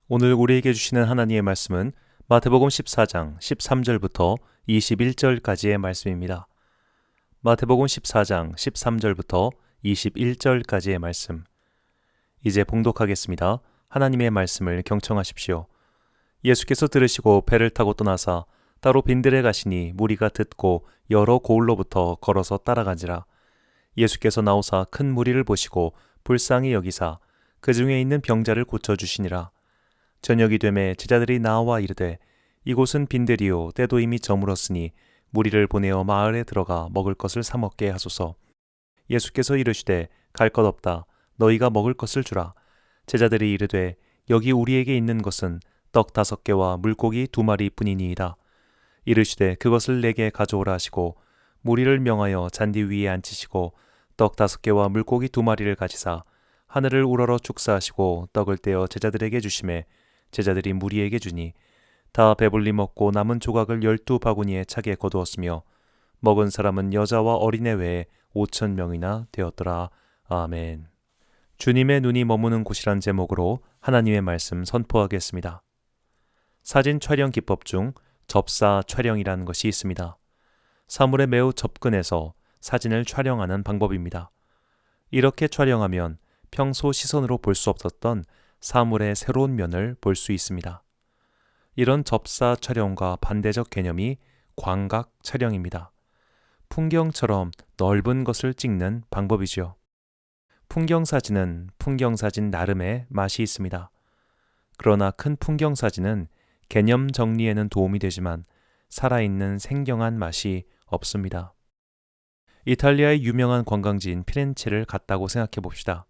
오늘 우리에게 주시는 하나님의 말씀은 마태복음 14장 13절부터 21절까지의 말씀입니다. 마태복음 14장 13절부터 21절까지의 말씀. 이제 봉독하겠습니다. 하나님의 말씀을 경청하십시오. 예수께서 들으시고 배를 타고 떠나사 따로 빈들에 가시니 무리가 듣고 여러 고을로부터 걸어서 따라간지라. 예수께서 나오사 큰 무리를 보시고 불쌍히 여기사 그 중에 있는 병자를 고쳐주시니라. 저녁이 되매 제자들이 나와 이르되 이곳은 빈들이요 때도 이미 저물었으니 무리를 보내어 마을에 들어가 먹을 것을 사 먹게 하소서. 예수께서 이르시되 갈 것 없다. 너희가 먹을 것을 주라. 제자들이 이르되 여기 우리에게 있는 것은 떡 5개와 물고기 2마리 뿐이니이다. 이르시되 그것을 내게 가져오라 하시고 무리를 명하여 잔디 위에 앉히시고 떡 5개와 물고기 2마리를 가지사 하늘을 우러러 축사하시고 떡을 떼어 제자들에게 주시매 제자들이 무리에게 주니 다 배불리 먹고 남은 조각을 12바구니에 차게 거두었으며 먹은 사람은 여자와 어린애 외에 5,000명이나 되었더라. 아멘. 주님의 눈이 머무는 곳이란 제목으로 하나님의 말씀 선포하겠습니다. 사진 촬영 기법 중 접사 촬영이라는 것이 있습니다. 사물에 매우 접근해서 사진을 촬영하는 방법입니다. 이렇게 촬영하면 평소 시선으로 볼 수 없었던 사물의 새로운 면을 볼 수 있습니다. 이런 접사 촬영과 반대적 개념이 광각 촬영입니다. 풍경처럼 넓은 것을 찍는 방법이죠. 풍경사진은 풍경사진 나름의 맛이 있습니다. 그러나 큰 풍경사진은 개념 정리에는 도움이 되지만 살아있는 생경한 맛이 없습니다. 이탈리아의 유명한 관광지인 피렌체를 갔다고 생각해 봅시다.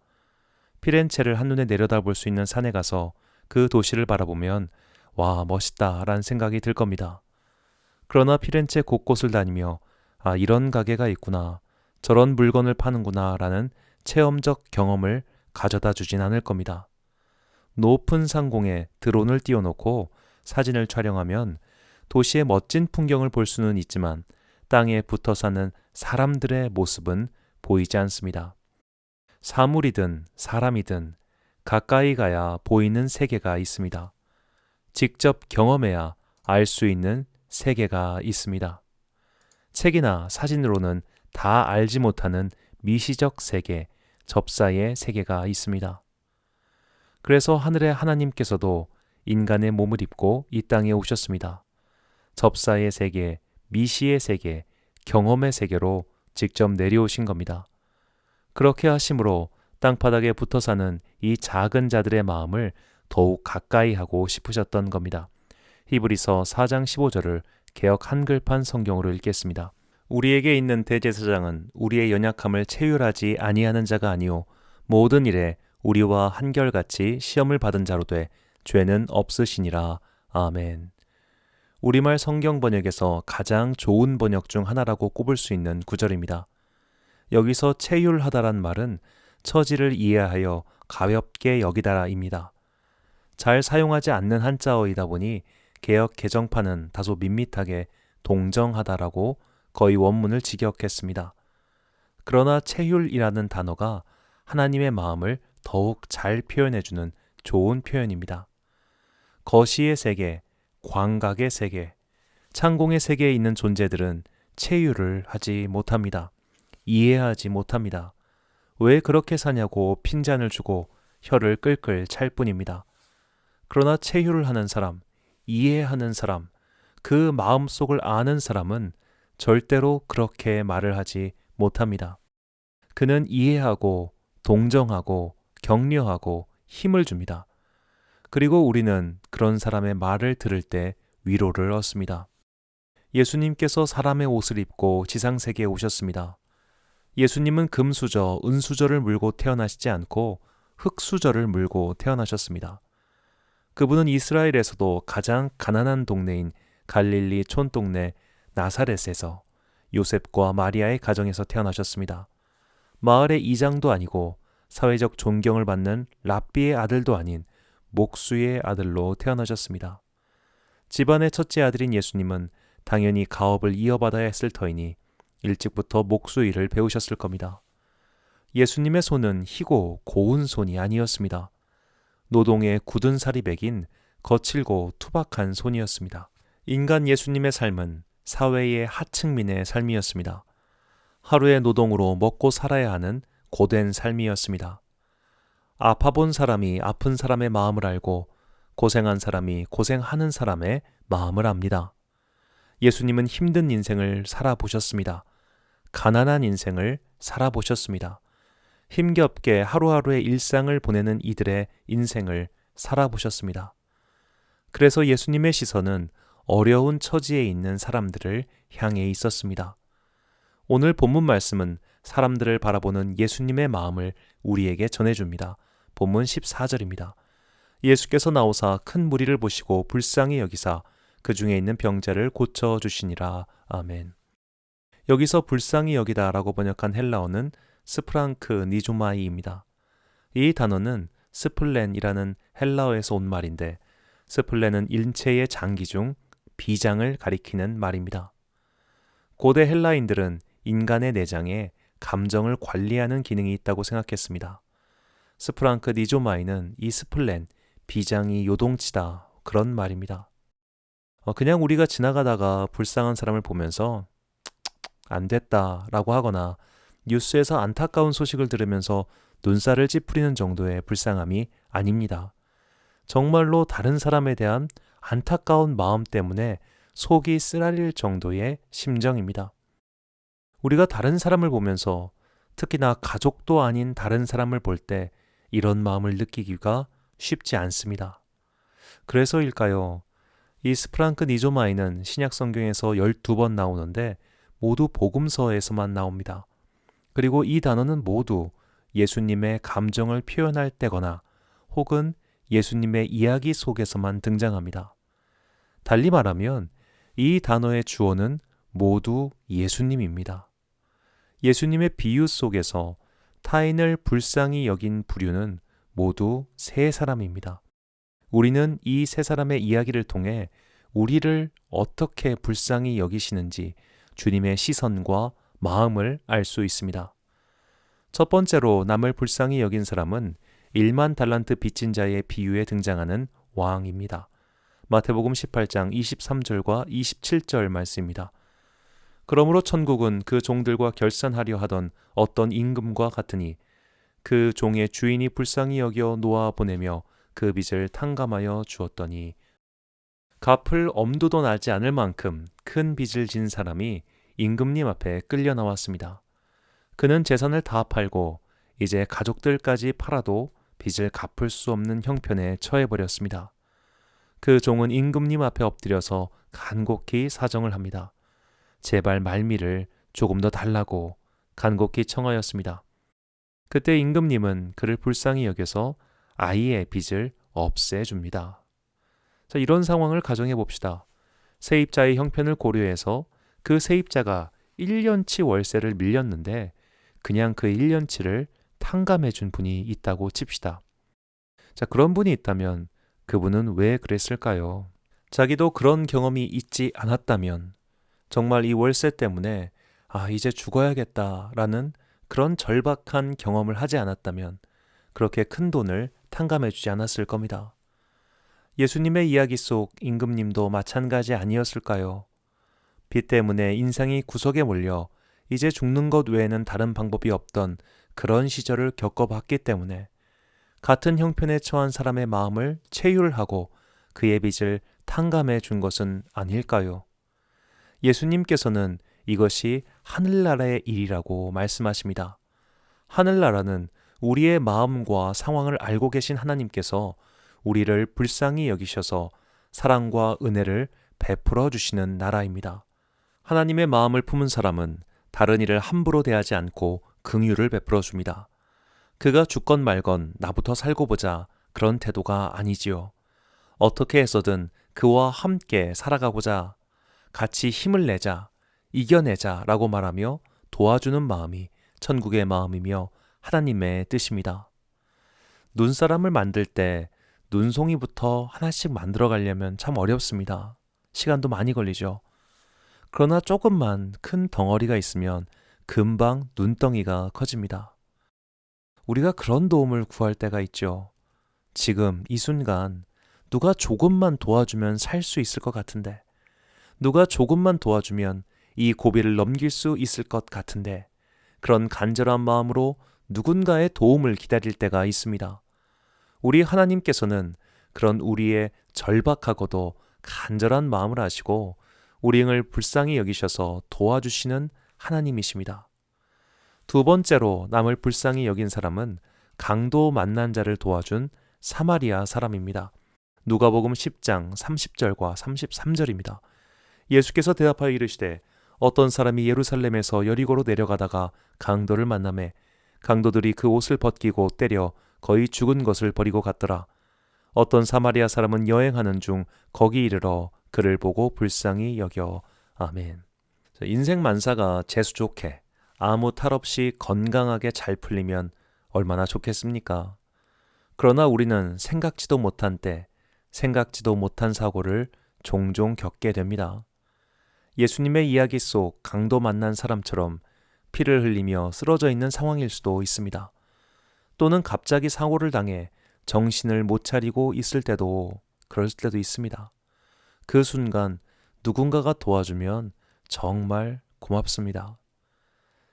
피렌체를 한눈에 내려다볼 수 있는 산에 가서 그 도시를 바라보면 와, 멋있다 라는 생각이 들 겁니다. 그러나 피렌체 곳곳을 다니며 이런 가게가 있구나, 저런 물건을 파는구나 라는 체험적 경험을 가져다 주진 않을 겁니다. 높은 상공에 드론을 띄워놓고 사진을 촬영하면 도시의 멋진 풍경을 볼 수는 있지만 땅에 붙어 사는 사람들의 모습은 보이지 않습니다. 사물이든 사람이든 가까이 가야 보이는 세계가 있습니다. 직접 경험해야 알 수 있는 세계가 있습니다. 책이나 사진으로는 다 알지 못하는 미시적 세계, 접사의 세계가 있습니다. 그래서 하늘의 하나님께서도 인간의 몸을 입고 이 땅에 오셨습니다. 접사의 세계, 미시의 세계, 경험의 세계로 직접 내려오신 겁니다. 그렇게 하심으로 땅바닥에 붙어 사는 이 작은 자들의 마음을 더욱 가까이 하고 싶으셨던 겁니다. 히브리서 4장 15절을 개역 한글판 성경으로 읽겠습니다. 우리에게 있는 대제사장은 우리의 연약함을 체휼하지 아니하는 자가 아니요 모든 일에 우리와 한결같이 시험을 받은 자로 돼 죄는 없으시니라. 아멘. 우리말 성경 번역에서 가장 좋은 번역 중 하나라고 꼽을 수 있는 구절입니다. 여기서 체휼하다란 말은 처지를 이해하여 가볍게 여기다라입니다. 잘 사용하지 않는 한자어이다 보니 개역 개정판은 다소 밋밋하게 동정하다라고 거의 원문을 직역했습니다. 그러나 체휼이라는 단어가 하나님의 마음을 더욱 잘 표현해주는 좋은 표현입니다. 거시의 세계, 광각의 세계, 창공의 세계에 있는 존재들은 체휼을 하지 못합니다. 이해하지 못합니다. 왜 그렇게 사냐고 핀잔을 주고 혀를 끌끌 찰 뿐입니다. 그러나 체휼을 하는 사람, 이해하는 사람, 그 마음속을 아는 사람은 절대로 그렇게 말을 하지 못합니다. 그는 이해하고 동정하고 격려하고 힘을 줍니다. 그리고 우리는 그런 사람의 말을 들을 때 위로를 얻습니다. 예수님께서 사람의 옷을 입고 지상세계에 오셨습니다. 예수님은 금수저, 은수저를 물고 태어나시지 않고 흙수저를 물고 태어나셨습니다. 그분은 이스라엘에서도 가장 가난한 동네인 갈릴리 촌동네 나사렛에서 요셉과 마리아의 가정에서 태어나셨습니다. 마을의 이장도 아니고 사회적 존경을 받는 랍비의 아들도 아닌 목수의 아들로 태어나셨습니다. 집안의 첫째 아들인 예수님은 당연히 가업을 이어받아야 했을 터이니 일찍부터 목수 일을 배우셨을 겁니다. 예수님의 손은 희고 고운 손이 아니었습니다. 노동에 굳은 살이 배긴 거칠고 투박한 손이었습니다. 인간 예수님의 삶은 사회의 하층민의 삶이었습니다. 하루의 노동으로 먹고 살아야 하는 고된 삶이었습니다. 아파본 사람이 아픈 사람의 마음을 알고 고생한 사람이 고생하는 사람의 마음을 압니다. 예수님은 힘든 인생을 살아보셨습니다. 가난한 인생을 살아보셨습니다. 힘겹게 하루하루의 일상을 보내는 이들의 인생을 살아보셨습니다. 그래서 예수님의 시선은 어려운 처지에 있는 사람들을 향해 있었습니다. 오늘 본문 말씀은 사람들을 바라보는 예수님의 마음을 우리에게 전해줍니다. 본문 14절입니다. 예수께서 나오사 큰 무리를 보시고 불쌍히 여기사 그 중에 있는 병자를 고쳐주시니라. 아멘. 여기서 불쌍히 여기다 라고 번역한 헬라어는 스프랑크 니조마이입니다. 이 단어는 스플렌이라는 헬라어에서 온 말인데 스플렌은 인체의 장기 중 비장을 가리키는 말입니다. 고대 헬라인들은 인간의 내장에 감정을 관리하는 기능이 있다고 생각했습니다. 스프랑크 니조마이는 이 스플렌, 비장이 요동치다 그런 말입니다. 그냥 우리가 지나가다가 불쌍한 사람을 보면서 안 됐다 라고 하거나 뉴스에서 안타까운 소식을 들으면서 눈살을 찌푸리는 정도의 불쌍함이 아닙니다. 정말로 다른 사람에 대한 안타까운 마음 때문에 속이 쓰라릴 정도의 심정입니다. 우리가 다른 사람을 보면서 특히나 가족도 아닌 다른 사람을 볼 때 이런 마음을 느끼기가 쉽지 않습니다. 그래서일까요? 이 스프랑크 니조마이는 신약 성경에서 12번 나오는데 모두 복음서에서만 나옵니다. 그리고 이 단어는 모두 예수님의 감정을 표현할 때거나 혹은 예수님의 이야기 속에서만 등장합니다. 달리 말하면 이 단어의 주어는 모두 예수님입니다. 예수님의 비유 속에서 타인을 불쌍히 여긴 부류는 모두 세 사람입니다. 우리는 이 세 사람의 이야기를 통해 우리를 어떻게 불쌍히 여기시는지 주님의 시선과 마음을 알 수 있습니다. 첫 번째로 남을 불쌍히 여긴 사람은 1만 달란트 빚진 자의 비유에 등장하는 왕입니다. 마태복음 18장 23절과 27절 말씀입니다. 그러므로 천국은 그 종들과 결산하려 하던 어떤 임금과 같으니 그 종의 주인이 불쌍히 여겨 놓아 보내며 그 빚을 탕감하여 주었더니 갚을 엄두도 나지 않을 만큼 큰 빚을 진 사람이 임금님 앞에 끌려 나왔습니다. 그는 재산을 다 팔고 이제 가족들까지 팔아도 빚을 갚을 수 없는 형편에 처해버렸습니다. 그 종은 임금님 앞에 엎드려서 간곡히 사정을 합니다. 제발 말미를 조금 더 달라고 간곡히 청하였습니다. 그때 임금님은 그를 불쌍히 여겨서 아이의 빚을 없애줍니다. 자, 이런 상황을 가정해 봅시다. 세입자의 형편을 고려해서 그 세입자가 1년치 월세를 밀렸는데 그냥 그 1년치를 탕감해 준 분이 있다고 칩시다. 자, 그런 분이 있다면 그분은 왜 그랬을까요? 자기도 그런 경험이 있지 않았다면 정말 이 월세 때문에 이제 죽어야겠다라는 그런 절박한 경험을 하지 않았다면 그렇게 큰 돈을 탕감해 주지 않았을 겁니다. 예수님의 이야기 속 임금님도 마찬가지 아니었을까요? 빚 때문에 인생이 구석에 몰려 이제 죽는 것 외에는 다른 방법이 없던 그런 시절을 겪어봤기 때문에 같은 형편에 처한 사람의 마음을 체휼하고 그의 빚을 탕감해 준 것은 아닐까요? 예수님께서는 이것이 하늘나라의 일이라고 말씀하십니다. 하늘나라는 우리의 마음과 상황을 알고 계신 하나님께서 우리를 불쌍히 여기셔서 사랑과 은혜를 베풀어 주시는 나라입니다. 하나님의 마음을 품은 사람은 다른 이를 함부로 대하지 않고 긍휼을 베풀어 줍니다. 그가 죽건 말건 나부터 살고 보자 그런 태도가 아니지요. 어떻게 해서든 그와 함께 살아가고자 같이 힘을 내자, 이겨내자 라고 말하며 도와주는 마음이 천국의 마음이며 하나님의 뜻입니다. 눈사람을 만들 때 눈송이부터 하나씩 만들어 가려면 참 어렵습니다. 시간도 많이 걸리죠. 그러나 조금만 큰 덩어리가 있으면 금방 눈덩이가 커집니다. 우리가 그런 도움을 구할 때가 있죠. 지금 이 순간 누가 조금만 도와주면 살 수 있을 것 같은데, 누가 조금만 도와주면 이 고비를 넘길 수 있을 것 같은데, 그런 간절한 마음으로 누군가의 도움을 기다릴 때가 있습니다. 우리 하나님께서는 그런 우리의 절박하고도 간절한 마음을 아시고 우리 응을 불쌍히 여기셔서 도와주시는 하나님이십니다. 두 번째로 남을 불쌍히 여긴 사람은 강도 만난 자를 도와준 사마리아 사람입니다. 누가복음 10장 30절과 33절입니다. 예수께서 대답하여 이르시되 어떤 사람이 예루살렘에서 여리고로 내려가다가 강도를 만나매 강도들이 그 옷을 벗기고 때려 거의 죽은 것을 버리고 갔더라. 어떤 사마리아 사람은 여행하는 중 거기 이르러 그를 보고 불쌍히 여겨. 아멘. 인생 만사가 재수 좋게 아무 탈 없이 건강하게 잘 풀리면 얼마나 좋겠습니까? 그러나 우리는 생각지도 못한 때, 생각지도 못한 사고를 종종 겪게 됩니다. 예수님의 이야기 속 강도 만난 사람처럼 피를 흘리며 쓰러져 있는 상황일 수도 있습니다. 또는 갑자기 사고를 당해 정신을 못 차리고 있을 때도 그럴 때도 있습니다. 그 순간 누군가가 도와주면 정말 고맙습니다.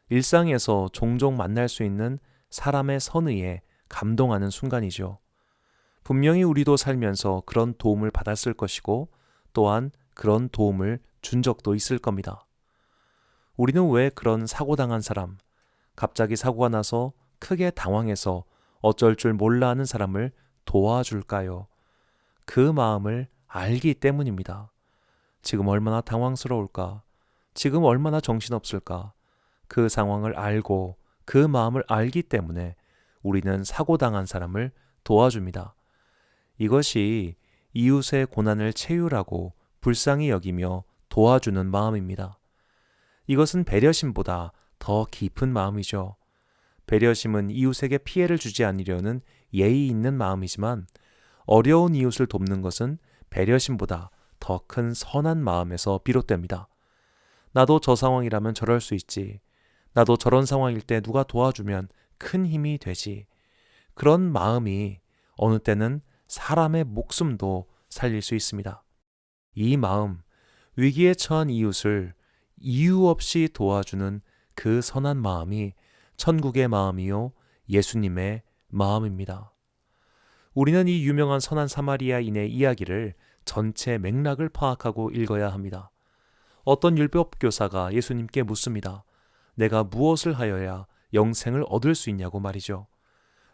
일상에서 종종 만날 수 있는 사람의 선의에 감동하는 순간이죠. 분명히 우리도 살면서 그런 도움을 받았을 것이고 또한 그런 도움을 준 적도 있을 겁니다. 우리는 왜 그런 사고당한 사람, 갑자기 사고가 나서 크게 당황해서 어쩔 줄 몰라 하는 사람을 도와줄까요? 그 마음을 알기 때문입니다. 지금 얼마나 당황스러울까? 지금 얼마나 정신없을까? 그 상황을 알고 그 마음을 알기 때문에 우리는 사고당한 사람을 도와줍니다. 이것이 이웃의 고난을 체휼하고 불쌍히 여기며 도와주는 마음입니다. 이것은 배려심보다 더 깊은 마음이죠. 배려심은 이웃에게 피해를 주지 않으려는 예의 있는 마음이지만 어려운 이웃을 돕는 것은 배려심보다 더 큰 선한 마음에서 비롯됩니다. 나도 저 상황이라면 저럴 수 있지. 나도 저런 상황일 때 누가 도와주면 큰 힘이 되지. 그런 마음이 어느 때는 사람의 목숨도 살릴 수 있습니다. 이 마음, 위기에 처한 이웃을 이유 없이 도와주는 그 선한 마음이 천국의 마음이요 예수님의 마음입니다. 우리는 이 유명한 선한 사마리아인의 이야기를 전체 맥락을 파악하고 읽어야 합니다. 어떤 율법 교사가 예수님께 묻습니다. 내가 무엇을 하여야 영생을 얻을 수 있냐고 말이죠.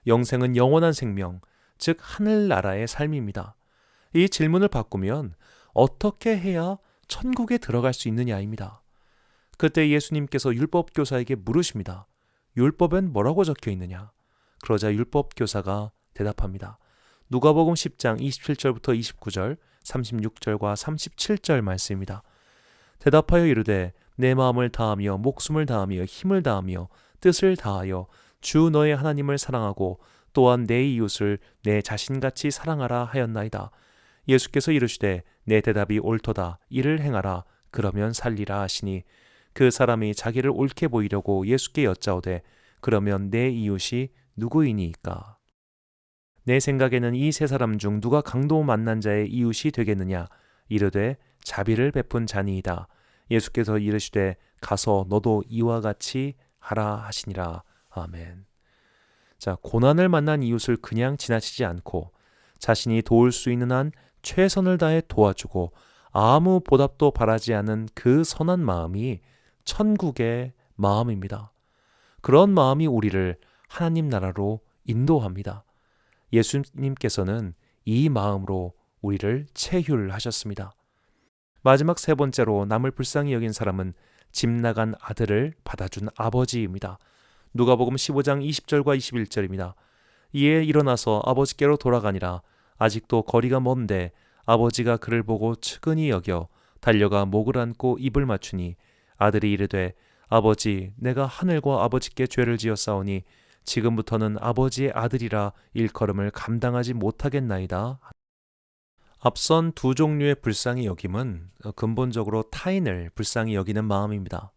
영생은 영원한 생명, 즉 하늘나라의 삶입니다. 이 질문을 바꾸면 어떻게 해야 천국에 들어갈 수 있느냐입니다. 그때 예수님께서 율법 교사에게 물으십니다. 율법엔 뭐라고 적혀 있느냐? 그러자 율법 교사가 대답합니다. 누가복음 10장 27절부터 29절, 36절과 37절 말씀입니다. 대답하여 이르되 내 마음을 다하며 목숨을 다하며 힘을 다하며 뜻을 다하여 주 너의 하나님을 사랑하고 또한 내 이웃을 내 자신같이 사랑하라 하였나이다. 예수께서 이르시되 내 대답이 옳도다. 이를 행하라. 그러면 살리라 하시니 그 사람이 자기를 옳게 보이려고 예수께 여짜오되 그러면 내 이웃이 누구이니이까? 내 생각에는 이 세 사람 중 누가 강도 만난 자의 이웃이 되겠느냐? 이르되 자비를 베푼 자니이다. 예수께서 이르시되 가서 너도 이와 같이 하라 하시니라. 아멘. 자, 고난을 만난 이웃을 그냥 지나치지 않고 자신이 도울 수 있는 한 최선을 다해 도와주고 아무 보답도 바라지 않은 그 선한 마음이 천국의 마음입니다. 그런 마음이 우리를 하나님 나라로 인도합니다. 예수님께서는 이 마음으로 우리를 체휼하셨습니다. 마지막 세 번째로 남을 불쌍히 여긴 사람은 집 나간 아들을 받아준 아버지입니다. 누가복음 15장 20절과 21절입니다. 이에 일어나서 아버지께로 돌아가니라. 아직도 거리가 먼데 아버지가 그를 보고 측은히 여겨 달려가 목을 안고 입을 맞추니 아들이 이르되 아버지 내가 하늘과 아버지께 죄를 지었사오니 지금부터는 아버지의 아들이라 일컬음을 감당하지 못하겠나이다. 앞선 두 종류의 불쌍히 여김은 근본적으로 타인을 불쌍히 여기는 마음입니다.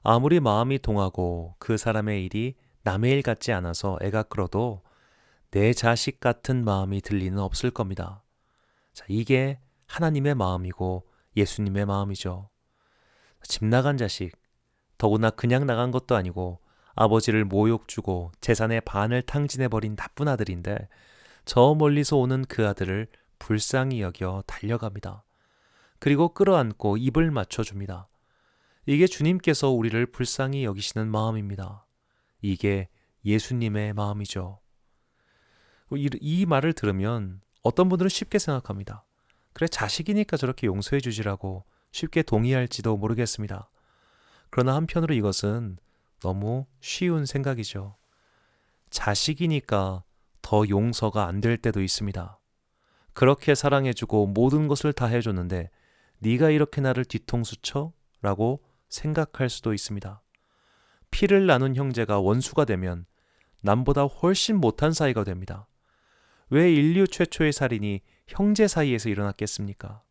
아무리 마음이 동하고 그 사람의 일이 남의 일 같지 않아서 애가 끌어도 내 자식 같은 마음이 들 리는 없을 겁니다. 자, 이게 하나님의 마음이고 예수님의 마음이죠. 집 나간 자식, 더구나 그냥 나간 것도 아니고 아버지를 모욕 주고 재산의 반을 탕진해버린 나쁜 아들인데 저 멀리서 오는 그 아들을 불쌍히 여겨 달려갑니다. 그리고 끌어안고 입을 맞춰줍니다. 이게 주님께서 우리를 불쌍히 여기시는 마음입니다. 이게 예수님의 마음이죠. 이 말을 들으면 어떤 분들은 쉽게 생각합니다. 그래, 자식이니까 저렇게 용서해 주지라고 쉽게 동의할지도 모르겠습니다. 그러나 한편으로 이것은 너무 쉬운 생각이죠. 자식이니까 더 용서가 안 될 때도 있습니다. 그렇게 사랑해주고 모든 것을 다 해줬는데 네가 이렇게 나를 뒤통수 쳐? 라고 생각할 수도 있습니다. 피를 나눈 형제가 원수가 되면 남보다 훨씬 못한 사이가 됩니다. 왜 인류 최초의 살인이 형제 사이에서 일어났겠습니까?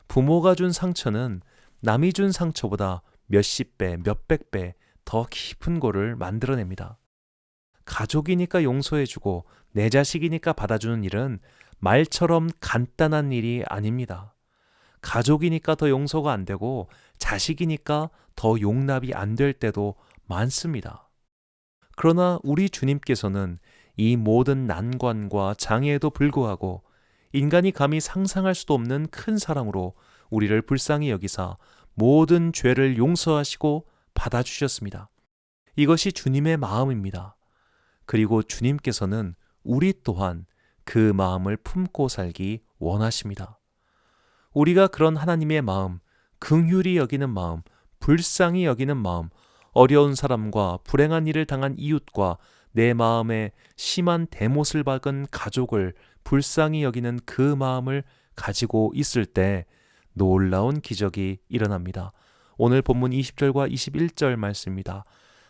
부모가 준 상처는 남이 준 상처보다 몇십 배, 몇백 배 더 깊은 골을 만들어냅니다. 가족이니까 용서해주고 내 자식이니까 받아주는 일은 말처럼 간단한 일이 아닙니다. 가족이니까 더 용서가 안 되고 자식이니까 더 용납이 안 될 때도 많습니다. 그러나 우리 주님께서는 이 모든 난관과 장애에도 불구하고 인간이 감히 상상할 수도 없는 큰 사랑으로 우리를 불쌍히 여기사 모든 죄를 용서하시고 받아주셨습니다. 이것이 주님의 마음입니다. 그리고 주님께서는 우리 또한 그 마음을 품고 살기 원하십니다. 우리가 그런 하나님의 마음, 긍휼히 여기는 마음, 불쌍히 여기는 마음, 어려운 사람과 불행한 일을 당한 이웃과 내 마음에 심한 대못을 박은 가족을 불쌍히 여기는 그 마음을 가지고 있을 때 놀라운 기적이 일어납니다. 오늘 본문 20절과 21절 말씀입니다.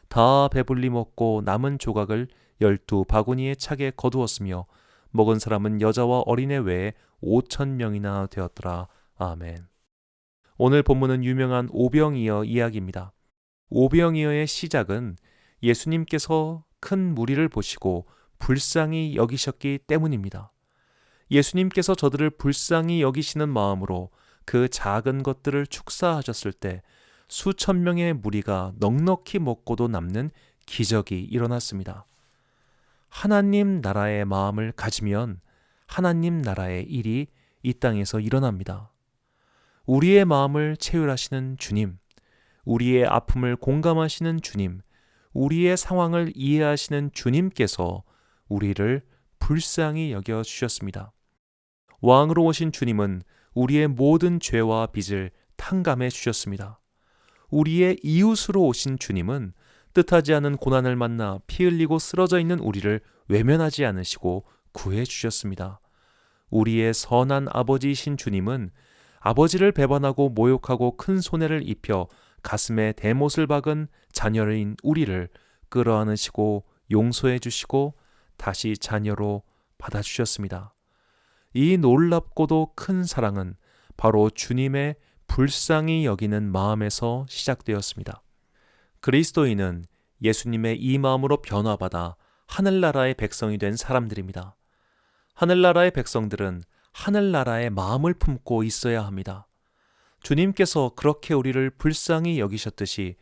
다 배불리 먹고 남은 조각을 12바구니에 차게 거두었으며 먹은 사람은 여자와 어린애 외에 5,000명이나 되었더라. 아멘. 오늘 본문은 유명한 오병이어 이야기입니다. 오병이어의 시작은 예수님께서 큰 무리를 보시고 불쌍히 여기셨기 때문입니다. 예수님께서 저들을 불쌍히 여기시는 마음으로 그 작은 것들을 축사하셨을 때 수천 명의 무리가 넉넉히 먹고도 남는 기적이 일어났습니다. 하나님 나라의 마음을 가지면 하나님 나라의 일이 이 땅에서 일어납니다. 우리의 마음을 채울하시는 주님, 우리의 아픔을 공감하시는 주님, 우리의 상황을 이해하시는 주님께서 우리를 불쌍히 여겨주셨습니다. 왕으로 오신 주님은 우리의 모든 죄와 빚을 탕감해 주셨습니다. 우리의 이웃으로 오신 주님은 뜻하지 않은 고난을 만나 피 흘리고 쓰러져 있는 우리를 외면하지 않으시고 구해 주셨습니다. 우리의 선한 아버지이신 주님은 아버지를 배반하고 모욕하고 큰 손해를 입혀 가슴에 대못을 박은 자녀인 우리를 끌어안으시고 용서해 주시고 다시 자녀로 받아주셨습니다. 이 놀랍고도 큰 사랑은 바로 주님의 불쌍히 여기는 마음에서 시작되었습니다. 그리스도인은 예수님의 이 마음으로 변화받아 하늘나라의 백성이 된 사람들입니다. 하늘나라의 백성들은 하늘나라의 마음을 품고 있어야 합니다. 주님께서 그렇게 우리를 불쌍히 여기셨듯이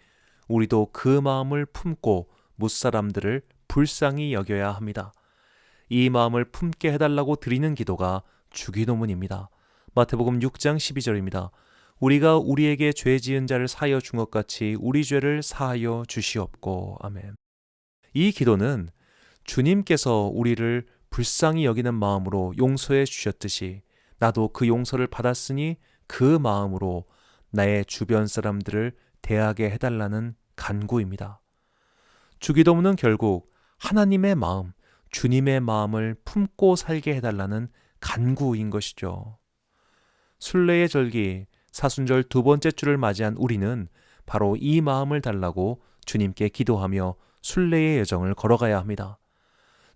우리도 그 마음을 품고 무사람들을 불쌍히 여겨야 합니다. 이 마음을 품게 해달라고 드리는 기도가 주기도문입니다. 마태복음 6장 12절입니다. 우리가 우리에게 죄 지은 자를 사하여 준 것 같이 우리 죄를 사하여 주시옵고. 아멘. 이 기도는 주님께서 우리를 불쌍히 여기는 마음으로 용서해 주셨듯이 나도 그 용서를 받았으니 그 마음으로 나의 주변 사람들을 대하게 해달라는 간구입니다. 주기도문은 결국 하나님의 마음, 주님의 마음을 품고 살게 해달라는 간구인 것이죠. 순례의 절기 사순절 두 번째 주를 맞이한 우리는 바로 이 마음을 달라고 주님께 기도하며 순례의 여정을 걸어가야 합니다.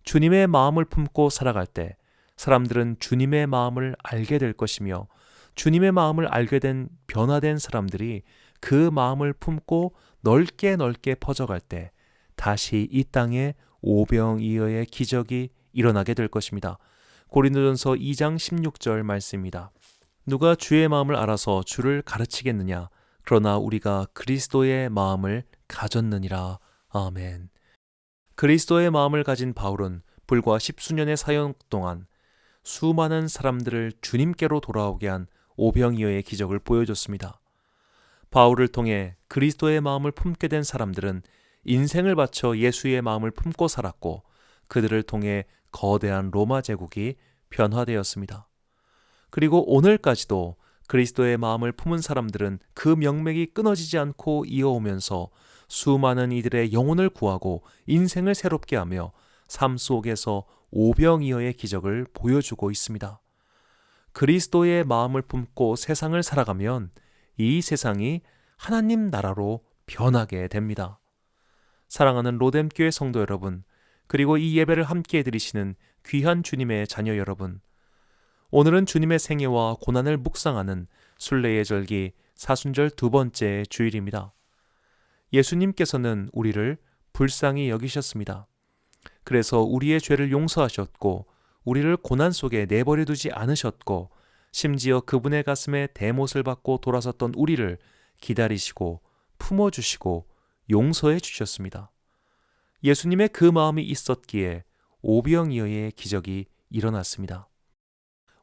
주님의 마음을 품고 살아갈 때 사람들은 주님의 마음을 알게 될 것이며 주님의 마음을 알게 된 변화된 사람들이 그 마음을 품고 넓게 넓게 퍼져갈 때 다시 이 땅에 오병이어의 기적이 일어나게 될 것입니다. 고린도전서 2장 16절 말씀입니다. 누가 주의 마음을 알아서 주를 가르치겠느냐? 그러나 우리가 그리스도의 마음을 가졌느니라. 아멘. 그리스도의 마음을 가진 바울은 불과 10수년의 사역 동안 수많은 사람들을 주님께로 돌아오게 한 오병이어의 기적을 보여줬습니다. 바울을 통해 그리스도의 마음을 품게 된 사람들은 인생을 바쳐 예수의 마음을 품고 살았고 그들을 통해 거대한 로마 제국이 변화되었습니다. 그리고 오늘까지도 그리스도의 마음을 품은 사람들은 그 명맥이 끊어지지 않고 이어오면서 수많은 이들의 영혼을 구하고 인생을 새롭게 하며 삶 속에서 오병이어의 기적을 보여주고 있습니다. 그리스도의 마음을 품고 세상을 살아가면 이 세상이 하나님 나라로 변하게 됩니다. 사랑하는 로뎀교회 성도 여러분, 그리고 이 예배를 함께 드리시는 귀한 주님의 자녀 여러분, 오늘은 주님의 생애와 고난을 묵상하는 순례의 절기 사순절 두 번째 주일입니다. 예수님께서는 우리를 불쌍히 여기셨습니다. 그래서 우리의 죄를 용서하셨고 우리를 고난 속에 내버려 두지 않으셨고 심지어 그분의 가슴에 대못을 받고 돌아섰던 우리를 기다리시고 품어주시고 용서해 주셨습니다. 예수님의 그 마음이 있었기에 오병이어의 기적이 일어났습니다.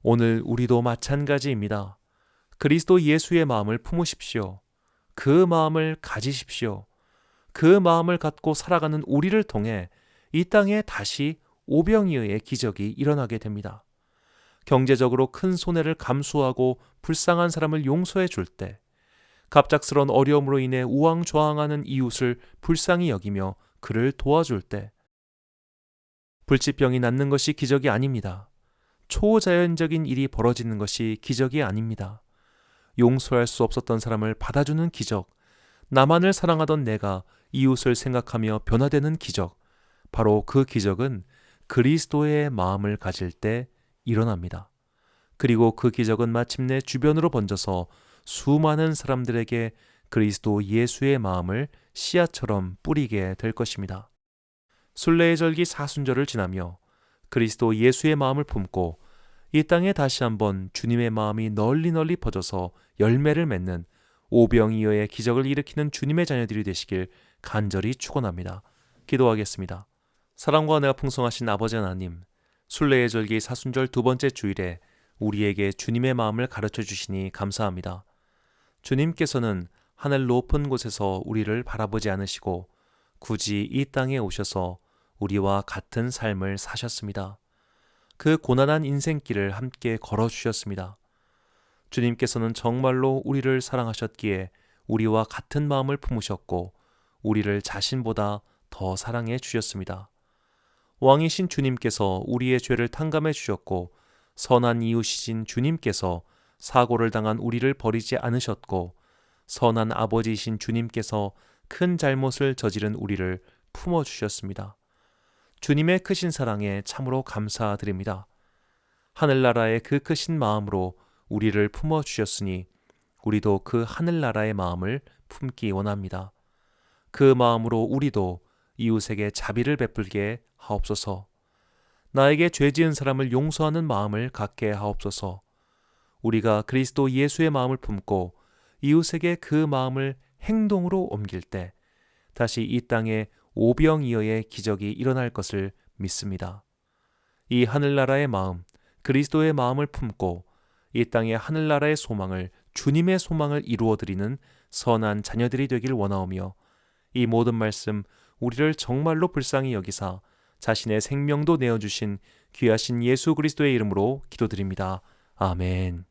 오늘 우리도 마찬가지입니다. 그리스도 예수의 마음을 품으십시오. 그 마음을 가지십시오. 그 마음을 갖고 살아가는 우리를 통해 이 땅에 다시 오병이어의 기적이 일어나게 됩니다. 경제적으로 큰 손해를 감수하고 불쌍한 사람을 용서해 줄 때, 갑작스런 어려움으로 인해 우왕좌왕하는 이웃을 불쌍히 여기며 그를 도와줄 때, 불치병이 낫는 것이 기적이 아닙니다. 초자연적인 일이 벌어지는 것이 기적이 아닙니다. 용서할 수 없었던 사람을 받아주는 기적, 나만을 사랑하던 내가 이웃을 생각하며 변화되는 기적, 바로 그 기적은 그리스도의 마음을 가질 때 일어납니다. 그리고 그 기적은 마침내 주변으로 번져서 수많은 사람들에게 그리스도 예수의 마음을 씨앗처럼 뿌리게 될 것입니다. 순례의 절기 사순절을 지나며 그리스도 예수의 마음을 품고 이 땅에 다시 한번 주님의 마음이 널리 퍼져서 열매를 맺는 오병이어의 기적을 일으키는 주님의 자녀들이 되시길 간절히 축원합니다. 기도하겠습니다. 사랑과 은혜가 풍성하신 아버지 하나님, 순례의 절기 사순절 두 번째 주일에 우리에게 주님의 마음을 가르쳐 주시니 감사합니다. 주님께서는 하늘 높은 곳에서 우리를 바라보지 않으시고 굳이 이 땅에 오셔서 우리와 같은 삶을 사셨습니다. 그 고난한 인생길을 함께 걸어주셨습니다. 주님께서는 정말로 우리를 사랑하셨기에 우리와 같은 마음을 품으셨고 우리를 자신보다 더 사랑해 주셨습니다. 왕이신 주님께서 우리의 죄를 탕감해 주셨고 선한 이웃이신 주님께서 사고를 당한 우리를 버리지 않으셨고 선한 아버지이신 주님께서 큰 잘못을 저지른 우리를 품어주셨습니다. 주님의 크신 사랑에 참으로 감사드립니다. 하늘나라의 그 크신 마음으로 우리를 품어주셨으니 우리도 그 하늘나라의 마음을 품기 원합니다. 그 마음으로 우리도 이웃에게 자비를 베풀게 하옵소서. 나에게 죄 지은 사람을 용서하는 마음을 갖게 하옵소서. 우리가 그리스도 예수의 마음을 품고 이웃에게 그 마음을 행동으로 옮길 때 다시 이 땅에 오병이어의 기적이 일어날 것을 믿습니다. 이 하늘나라의 마음, 그리스도의 마음을 품고 이 땅의 하늘나라의 소망을, 주님의 소망을 이루어드리는 선한 자녀들이 되길 원하오며 이 모든 말씀 우리를 정말로 불쌍히 여기사 자신의 생명도 내어주신 귀하신 예수 그리스도의 이름으로 기도드립니다. 아멘.